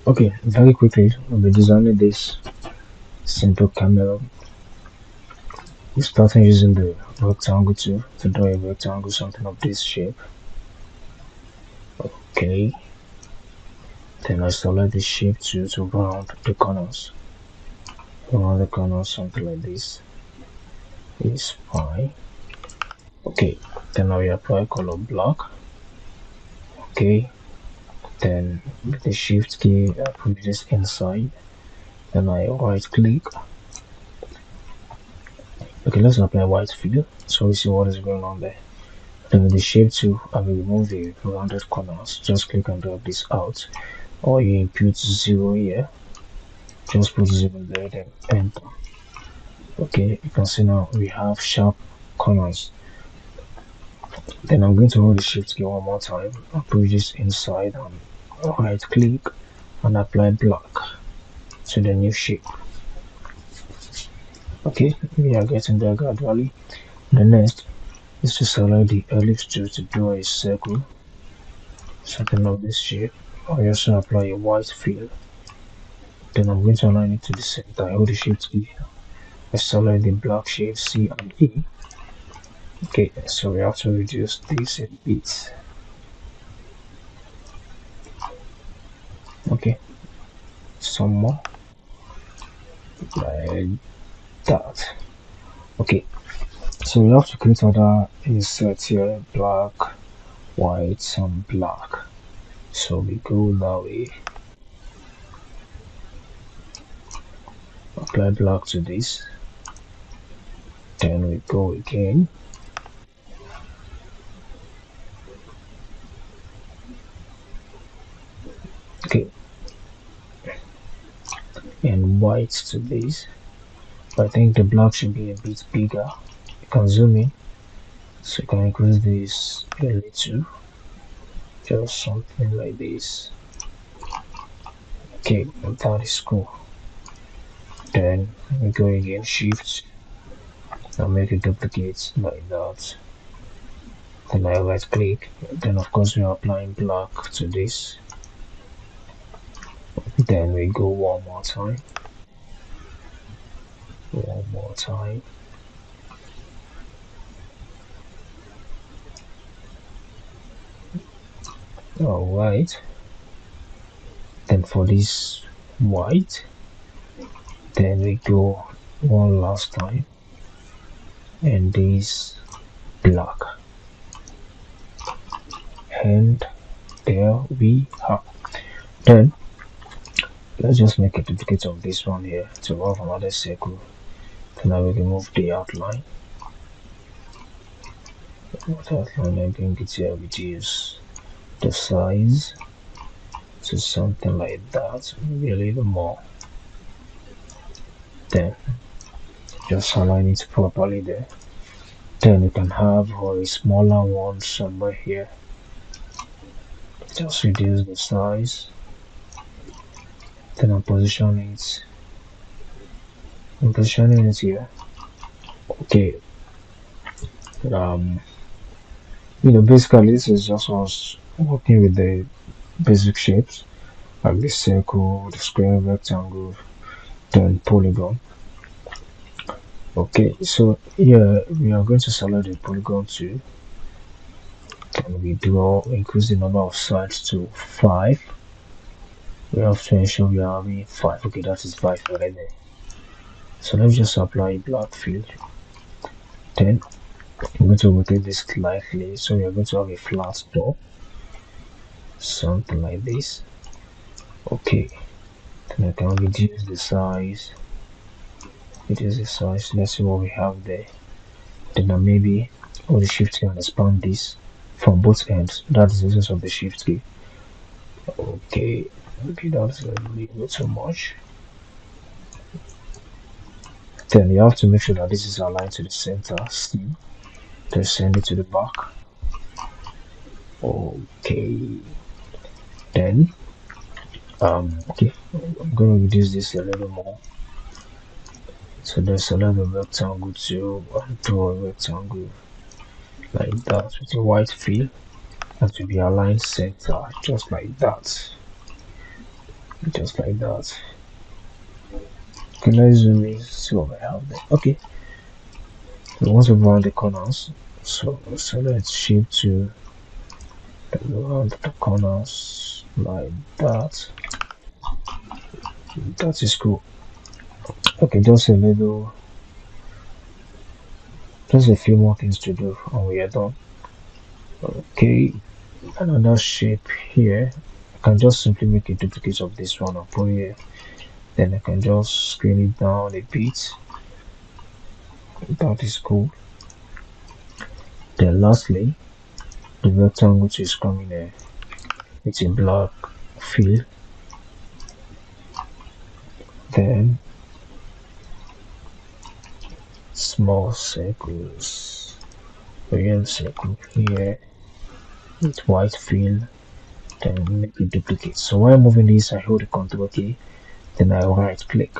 Okay, very quickly, we'll be designing this simple camera. We starting using the rectangle tool to draw a rectangle, something of this shape. Okay, then I select the shape tool to round the corners. Round the corners, something like this is fine. Okay, then I apply color block. Okay, then with the shift key, I put this inside. Then I right click. Okay, let's apply white fill so we see what is going on there. Then with the shape tool, I will remove the rounded corners. Just click and drag this out, or you input 0 here. Just put 0 there, then enter. Okay, you can see now we have sharp corners. Then I'm going to hold the shift key one more time and put this inside and right click and apply block to the new shape. Okay, we are getting there gradually. The next is to select the ellipse tool to draw a circle, something of this shape. I also apply a white fill. Then I'm going to align it to the center. I hold the shift key. I select the block shape C and E. Okay, so we have to reduce this a bit. Okay, some more like that. Okay, so we have to create other inserts here: black, white, and black. So we go that way. Apply black to this. Then we go again. Okay, and white to this. I think the block should be a bit bigger. You can zoom in, so you can increase this a little, just something like this. Okay, that is cool. Then we go again, shift, and make a duplicate like that. Then I right click. Then of course we are applying black to this. Then we go one more time. One more time. Alright. Then for this white, then we go one last time, and this black. And there we have. Then let's just make a duplicate of this one here to have another circle. Then I will remove the outline. What outline I bring it here, reduce the size to something like that, maybe a little more. Then just align it properly there. Then you can have a smaller one somewhere here. Just reduce the size. Then I'm positioning it here. Okay. Basically this is just us working with the basic shapes like the circle, the square, rectangle, then polygon. Okay, so here we are going to select the polygon tool, and we increase the number of sides to 5. We have to ensure we are having 5. Okay, that is 5 right there. So let's just apply a black fill. Then I'm going to rotate this slightly, so we are going to have a flat top, something like this. Okay, then I can reduce the size. Let's see what we have there. Then maybe all the shift key and expand this from both ends. That is the use of the shift key. Okay, maybe that's a little bit too much. Then you have to make sure that this is aligned to the center. C. Then send it to the back. Okay. Then okay, I'm gonna reduce this a little more. So then select the rectangle tool and draw a rectangle like that with a white fill, and to be aligned center, just like that. just like that. Okay, let's zoom in, see what we have there. Okay, we want to round the corners, so let's shift to around the corners like that. That is cool. Okay, just a few more things to do and we are done. Okay, another shape here. I can just simply make a duplicate of this one and put here. Then I can just scale it down a bit. That is cool. Then lastly, the rectangle which is coming here. It's a black fill. Then small circles. Real circle here with white fill. Then make it duplicate. So while moving this, I hold the control key. Then I right click.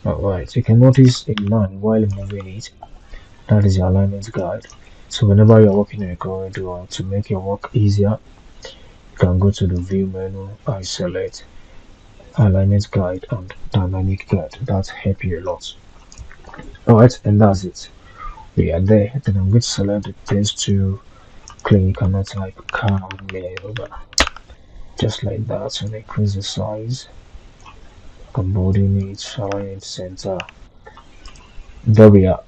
Alright, you can notice a line while moving it. That is the alignment guide. So whenever you're working in a corridor, to make your work easier, you can go to the view menu and select alignment guide and dynamic guide. That helps you a lot. Alright, and that's it. We are there. Then I'm going to select the paste to click and not like camera, just like that, and increase the size, combine it, align it center. There we are.